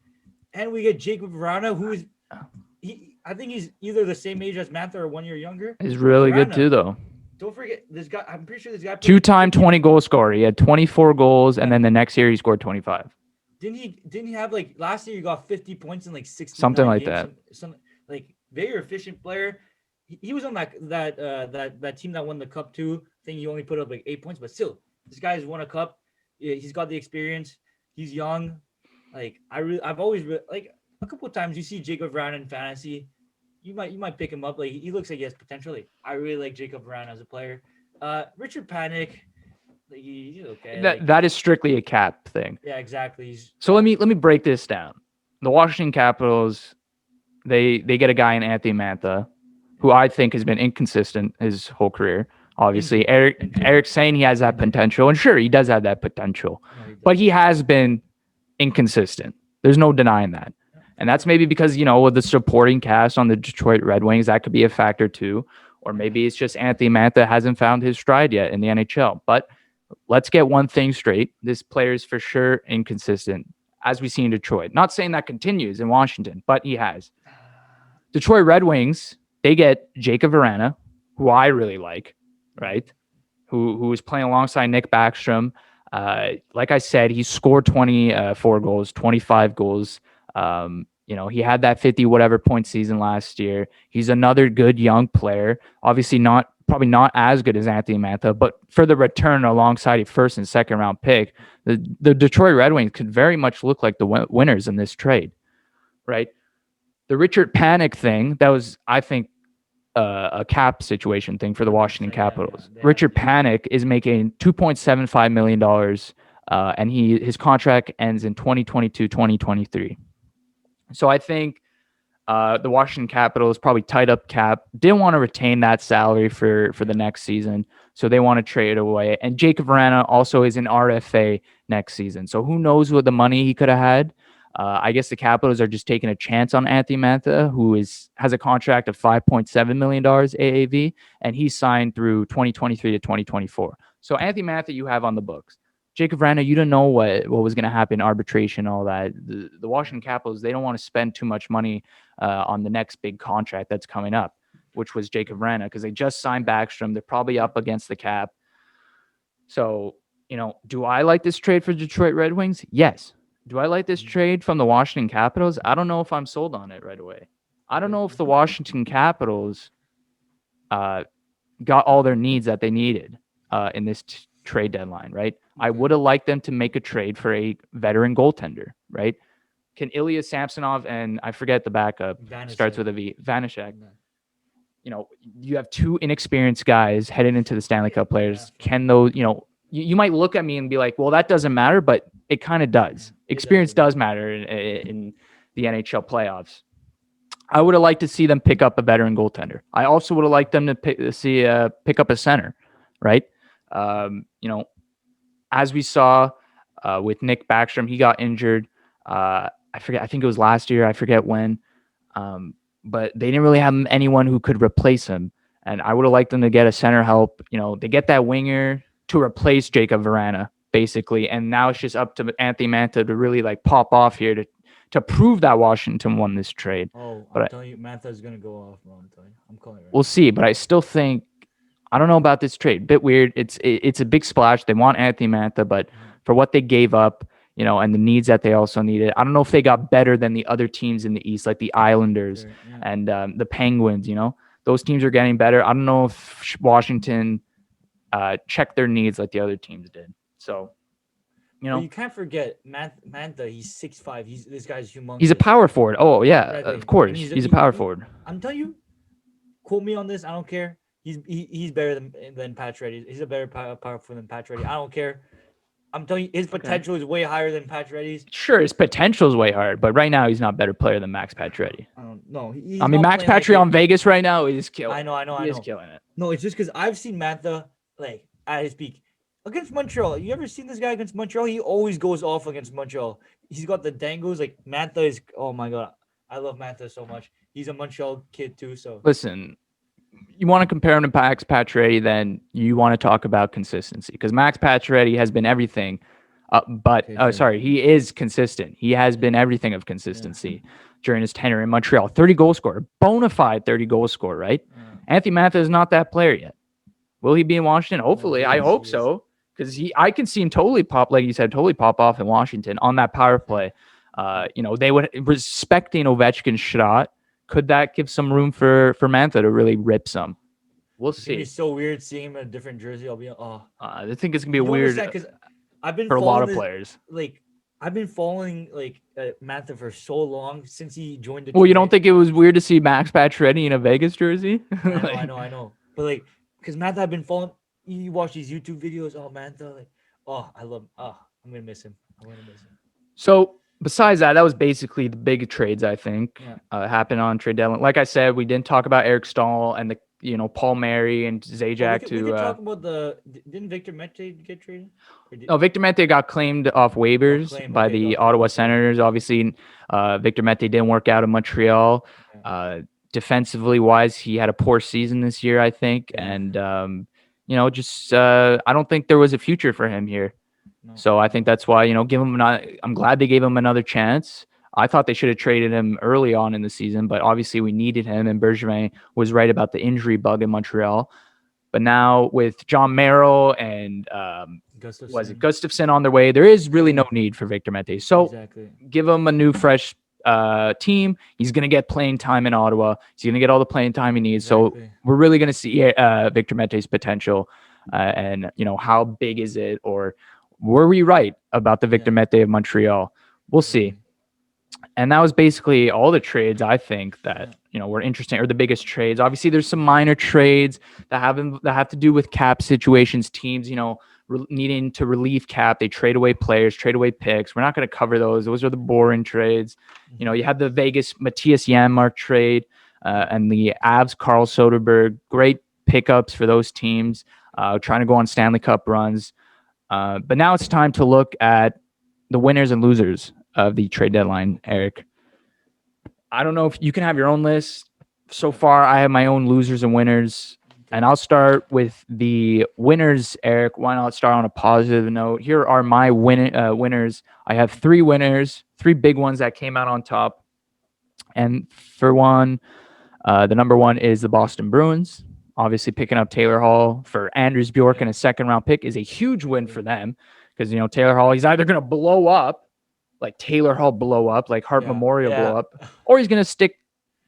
And we get Jacob Verana, who is I think he's either the same age as Mantha or 1 year younger. He's really good Verana, too, though. don't forget this guy. I'm pretty sure this guy played Two-time 20-goal scorer. He had 24 goals, and Yeah. then the next year he scored 25. Didn't he have like last year he got 50 points in like 69 Something like games, that. some like very efficient player. He was on that team that won the cup too. I think he only put up like 8 points, but still, this guy has won a cup. Yeah, he's got the experience. He's young. Like I've always like a couple of times you see Jacob Brown in fantasy, you might pick him up. Like he looks like he has potential. Like, I really like Jacob Brown as a player. Richard Panic, like he's okay. Like, That is strictly a cap thing. yeah, exactly. So let me break this down. The Washington Capitals, they get a guy in Anthony Mantha, who I think has been inconsistent his whole career. Obviously, Eric's saying he has that potential, and sure, he does have that potential, but he has been inconsistent. There's no denying that. And that's maybe because, with the supporting cast on the Detroit Red Wings, that could be a factor too. Or maybe it's just Anthony Mantha hasn't found his stride yet in the NHL. But let's get one thing straight. This player is for sure inconsistent, as we see in Detroit. Not saying that continues in Washington, but he has. Detroit Red Wings, they get Jacob Verana, who I really like, right? Who is playing alongside Nick Backstrom. Like I said, he scored 24 goals, 25 goals. He had that 50 whatever point season last year. He's another good young player. Obviously probably not as good as Anthony Mantha, but for the return alongside a first and second round pick, the Detroit Red Wings could very much look like the winners in this trade, right? The Richard Panic thing, that was, I think, a cap situation thing for the Washington Capitals. Yeah. Richard Panic is making $2.75 million, and his contract ends in 2022-2023. So I think the Washington Capitals probably tied up cap, didn't want to retain that salary for the next season, so they want to trade it away. And Jacob Verana also is an RFA next season, so who knows what the money he could have had. I guess the Capitals are just taking a chance on Anthony Mantha, who has a contract of $5.7 million AAV, and he's signed through 2023 to 2024. So Anthony Mantha you have on the books. Jacob Verana, you don't know what was going to happen, arbitration, all that. The Washington Capitals, they don't want to spend too much money on the next big contract that's coming up, which was Jacob Verana, because they just signed Backstrom. They're probably up against the cap. So, do I like this trade for Detroit Red Wings? Yes. Do I like this trade from the Washington Capitals? I don't know if I'm sold on it right away. I don't know if the Washington Capitals got all their needs that they needed in this trade deadline, right? I would have liked them to make a trade for a veteran goaltender, right? Can Ilya Samsonov and I forget the backup, starts with a V, Vanishek. You have two inexperienced guys heading into the Stanley Cup players. Can those, you might look at me and be like, well, that doesn't matter, but it kind of does. Experience does matter in the NHL playoffs. I would have liked to see them pick up a veteran goaltender. I also would have liked them to pick up a center, right? As we saw with Nick Backstrom, he got injured. I forget. I think it was last year. I forget when. But they didn't really have anyone who could replace him. And I would have liked them to get a center help. They get that winger to replace Jacob Verana, basically. And now it's just up to Anthony Mantha to really pop off here to prove that Washington won this trade. Oh, I'm telling you, Mantha's going to go off, bro. I'm telling you. I'm calling it right We'll see, but I still think, I don't know about this trade. Bit weird. It's a big splash. They want Anthony Mantha, but for what they gave up, and the needs that they also needed. I don't know if they got better than the other teams in the East, like the Islanders Sure. Yeah. and the Penguins. Those teams are getting better. I don't know if Washington checked their needs like the other teams did. So, But you can't forget Mantha. He's 6'5". This guy's he's a humongous. power forward. Oh yeah, of Exactly. And course, he's a power forward. I'm telling you, quote me on this. I don't care. He's better than Pacioretty. He's a better power forward than Pacioretty. I don't care. I'm telling you, his potential is way higher than Pacioretty's. Sure, his potential is way higher, but right now he's not a better player than Max Pacioretty. I don't know. He's I mean, Max Pacioretty on Vegas right now is killing. I know. He is killing it. No, it's just because I've seen Mantha like at his peak against Montreal. You ever seen this guy against Montreal? He always goes off against Montreal. He's got the dangles. Like Mantha is. Oh my god, I love Mantha so much. He's a Montreal kid too. So listen, you want to compare him to Max Pacioretty, then you want to talk about consistency because Max Pacioretty has been everything. He is consistent. He has been everything of consistency during his tenure in Montreal. 30 goal scorer, bona fide 30 goal scorer, right? Anthony Mantha is not that player yet. Will he be in Washington? Hopefully, I hope so. Because I can see him totally pop, like you said, totally pop off in Washington on that power play. They would respecting Ovechkin's shot. Could that give some room for Mantha to really rip some? We'll see. It's so weird seeing him in a different jersey. I think it's gonna be weird because I've been for a lot of players. Like I've been following Mantha for so long since he joined the. Well, you don't think it was weird to see Max Pacioretty in a Vegas jersey? I know. But because Mantha, I've been following. You watch these YouTube videos. Oh, Mantha, I love. I'm gonna miss him. So besides that was basically the big trades I think happened on trade deadline. Like I said, we didn't talk about Eric Stahl and the Paul Mary and Zajac we could talk about didn't Victor Mete get traded? No, Victor Mete got claimed off waivers by the Ottawa Senators. Obviously, Victor Mete didn't work out in Montreal. Defensively wise, he had a poor season this year, I think, and I don't think there was a future for him here. So I think that's why I'm glad they gave him another chance. I thought they should have traded him early on in the season, but obviously we needed him, and Bergevin was right about the injury bug in Montreal. But now with John Merrill and Gustafsson on their way, there is really no need for Victor Mete. So give him a new, fresh team. He's going to get playing time in Ottawa. He's going to get all the playing time he needs. So we're really going to see Victor Mete's potential and, how big is it, or were we right about the Victor Mete of Montreal? We'll see. And that was basically all the trades I think that were interesting, or the biggest trades. Obviously, there's some minor trades that have to do with cap situations. Teams, needing to relieve cap, they trade away players, trade away picks. We're not going to cover those. Those are the boring trades. You have the Vegas Matthias Janmark trade and the Avs Carl Soderberg. Great pickups for those teams trying to go on Stanley Cup runs. But now it's time to look at the winners and losers of the trade deadline, Eric. I don't know if you can have your own list. So far, I have my own losers and winners, and I'll start with the winners, Eric. Why not start on a positive note? Here are my winners. I have three winners, three big ones that came out on top. And for one, the number one is the Boston Bruins. Obviously, picking up Taylor Hall for Anders Bjork and a second-round pick is a huge win for them because, Taylor Hall, he's either going to blow up, like Taylor Hall blow up, like Hart Memorial blow up, or he's going to stick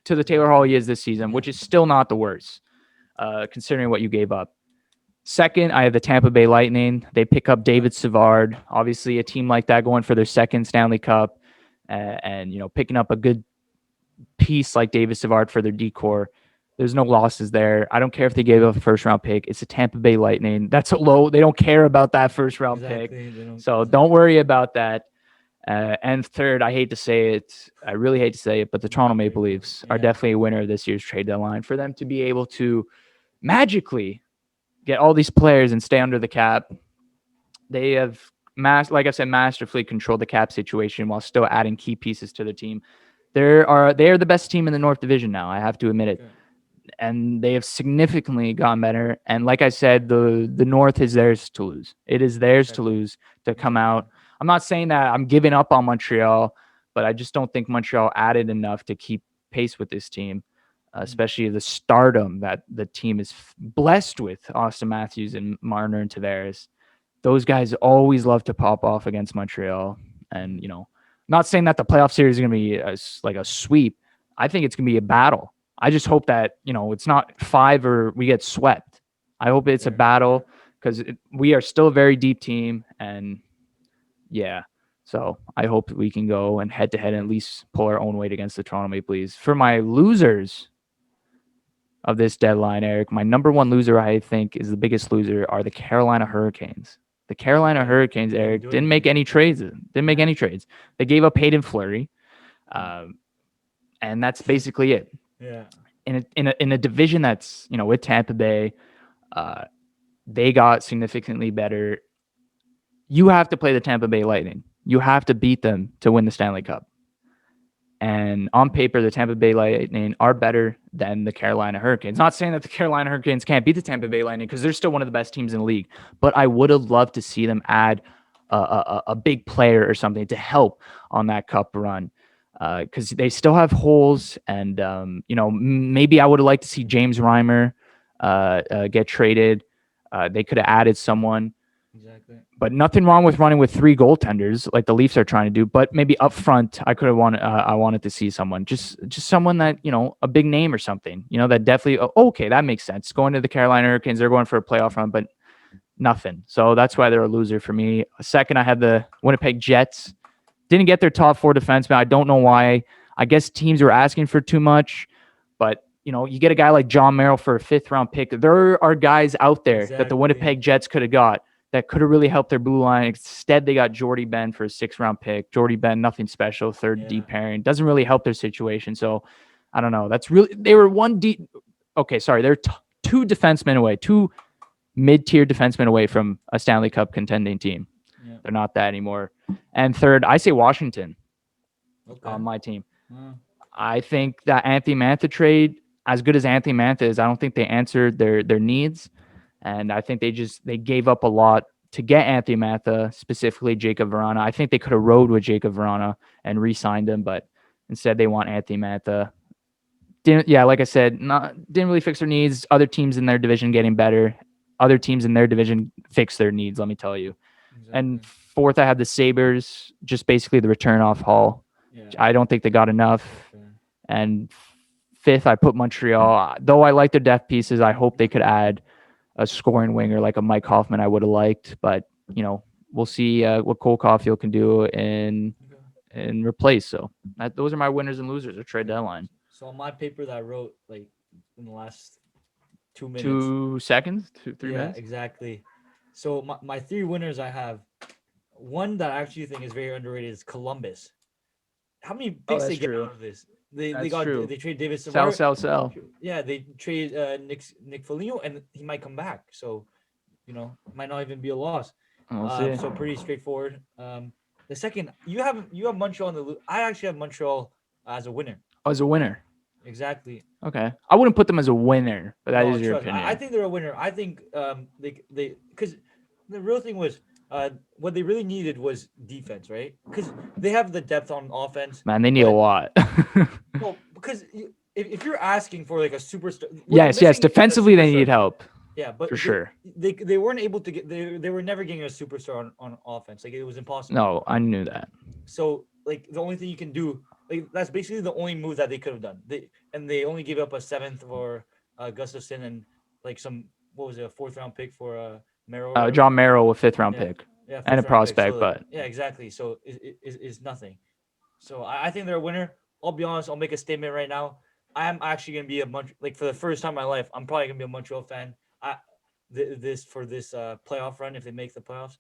to the Taylor Hall he is this season, which is still not the worst, considering what you gave up. Second, I have the Tampa Bay Lightning. They pick up David Savard. Obviously, a team like that going for their second Stanley Cup and picking up a good piece like David Savard for their decor. There's no losses there. I don't care if they gave up a first-round pick. It's a Tampa Bay Lightning. That's a low. They don't care about that first-round pick. So don't worry about that. And third, I hate to say it, I really hate to say it, but the Toronto Maple Leafs are definitely a winner of this year's trade deadline. For them to be able to magically get all these players and stay under the cap, they have, like I said, masterfully controlled the cap situation while still adding key pieces to the team. They are the best team in the North Division now. I have to admit it. And they have significantly gotten better. And like I said, the North is theirs to lose. It is theirs to lose, to come out. I'm not saying that I'm giving up on Montreal, but I just don't think Montreal added enough to keep pace with this team, especially the stardom that the team is blessed with. Austin Matthews and Marner and Tavares. Those guys always love to pop off against Montreal. And not saying that the playoff series is going to be like a sweep. I think it's going to be a battle. I just hope that it's not 5 or we get swept. I hope it's a battle because we are still a very deep team, and yeah. So I hope we can go and head to head and at least pull our own weight against the Toronto Maple Leafs. For my losers of this deadline, Eric, my number one loser I think is the biggest loser are the Carolina Hurricanes. The Carolina Hurricanes, Eric, didn't make any trades. Didn't make any trades. They gave up Hayden Fleury, and that's basically it. Yeah. In a division that's with Tampa Bay, they got significantly better. You have to play the Tampa Bay Lightning. You have to beat them to win the Stanley Cup. And on paper, the Tampa Bay Lightning are better than the Carolina Hurricanes. Not saying that the Carolina Hurricanes can't beat the Tampa Bay Lightning because they're still one of the best teams in the league. But I would have loved to see them add a big player or something to help on that cup run because they still have holes. And, maybe I would have liked to see James Reimer get traded. They could have added someone. Exactly. But nothing wrong with running with 3 goaltenders like the Leafs are trying to do. But maybe up front, I could have wanted. I wanted to see someone, just someone that a big name or something. That definitely. Okay, that makes sense. Going to the Carolina Hurricanes, they're going for a playoff run, but nothing. So that's why they're a loser for me. Second, I had the Winnipeg Jets. Didn't get their top 4 defensemen. I don't know why. I guess teams were asking for too much, but you get a guy like John Merrill for a 5th-round pick. There are guys out there that the Winnipeg Jets could have got that could have really helped their blue line. Instead, they got Jordy Ben for a 6th-round pick. Jordy Ben, nothing special, third deep pairing. Doesn't really help their situation. So, I don't know. They were one deep. Okay, sorry. They're 2 defensemen away, 2 mid-tier defensemen away from a Stanley Cup contending team. Yeah. They're not that anymore. And third, I say Washington on my team. I think that Anthony Mantha trade, as good as Anthony Mantha is, I don't think they answered their needs. And I think they gave up a lot to get Anthony Mantha, specifically Jacob Vrana. I think they could have rode with Jacob Vrana and re-signed him, but instead they want Anthony Mantha. Like I said, didn't really fix their needs. Other teams in their division getting better. Other teams in their division fix their needs, let me tell you. Exactly. And fourth, I have the Sabres, just basically the return off Hall. Yeah. I don't think they got enough. Okay. And fifth, I put Montreal. Though I like their depth pieces, I hope they could add a scoring winger like a Mike Hoffman. I would have liked, but we'll see what Cole Caulfield can do and replace. So those are my winners and losers of trade deadline. So on my paper that I wrote like in the last 2 minutes, 2 seconds, 3 minutes. Yeah, exactly. So my 3 winners I have, one that I actually think is very underrated is Columbus. How many picks they get out of this? They trade David Savard. Sell. Yeah, they trade Nick Foligno, and he might come back. So, might not even be a loss. We'll see. So pretty straightforward. The second, you have Montreal in the. I actually have Montreal as a winner. As a winner. Exactly. Okay, I wouldn't put them as a winner, but that is your opinion. I think they're a winner. I think they because the real thing was what they really needed was defense, right? Because they have the depth on offense. Man, they need a lot. Well, because if you're asking for like a superstar, yes, defensively they need help. Yeah, but for sure they weren't able to get. They were never getting a superstar on offense. Like it was impossible. No, I knew that. So like the only thing you can do. Like, that's basically the only move that they could have done. They only gave up a 7th for Gustafson and like some a 4th-round pick for Merrill. John Merrill, a 5th-round pick. Yeah, and a prospect, but yeah, exactly. So it's nothing. So I think they're a winner. I'll be honest. I'll make a statement right now. I am actually gonna be for the first time in my life. I'm probably gonna be a Montreal fan. This playoff run if they make the playoffs.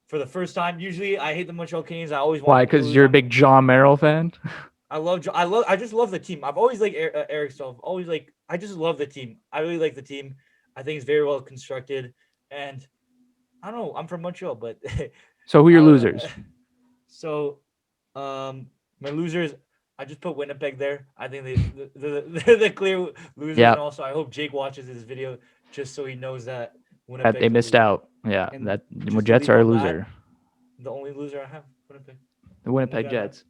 For the first time, usually I hate the Montreal Canadiens. I always want. Why? Because you're a big John Merrill fan. I just love the team. I've always liked Eric Staal. I just love the team. I really like the team. I think it's very well constructed, and I don't know. I'm from Montreal, but so who are your losers? So, my losers, I just put Winnipeg there. I think they're the clear losers, and also I hope Jake watches this video just so he knows that Winnipeg. That they missed out. Yeah, that the Jets are a loser. The only loser I have, Winnipeg. The Winnipeg Jets.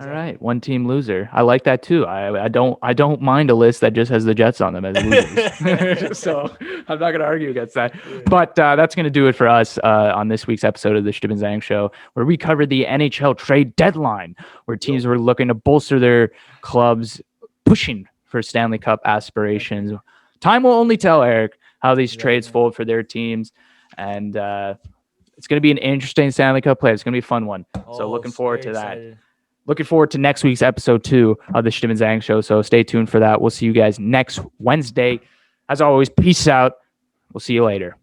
All right, one team loser. I like that too. I don't mind a list that just has the Jets on them as losers. So I'm not going to argue against that. Yeah. But that's going to do it for us on this week's episode of the Chtib and Zhang Show, where we covered the NHL trade deadline, where teams were looking to bolster their clubs, pushing for Stanley Cup aspirations. Time will only tell, Eric, how these trades fold for their teams, and it's going to be an interesting Stanley Cup play. It's going to be a fun one. So looking forward to that. Looking forward to next week's episode 2 of the Chtib and Zhang Show. So stay tuned for that. We'll see you guys next Wednesday. As always, peace out. We'll see you later.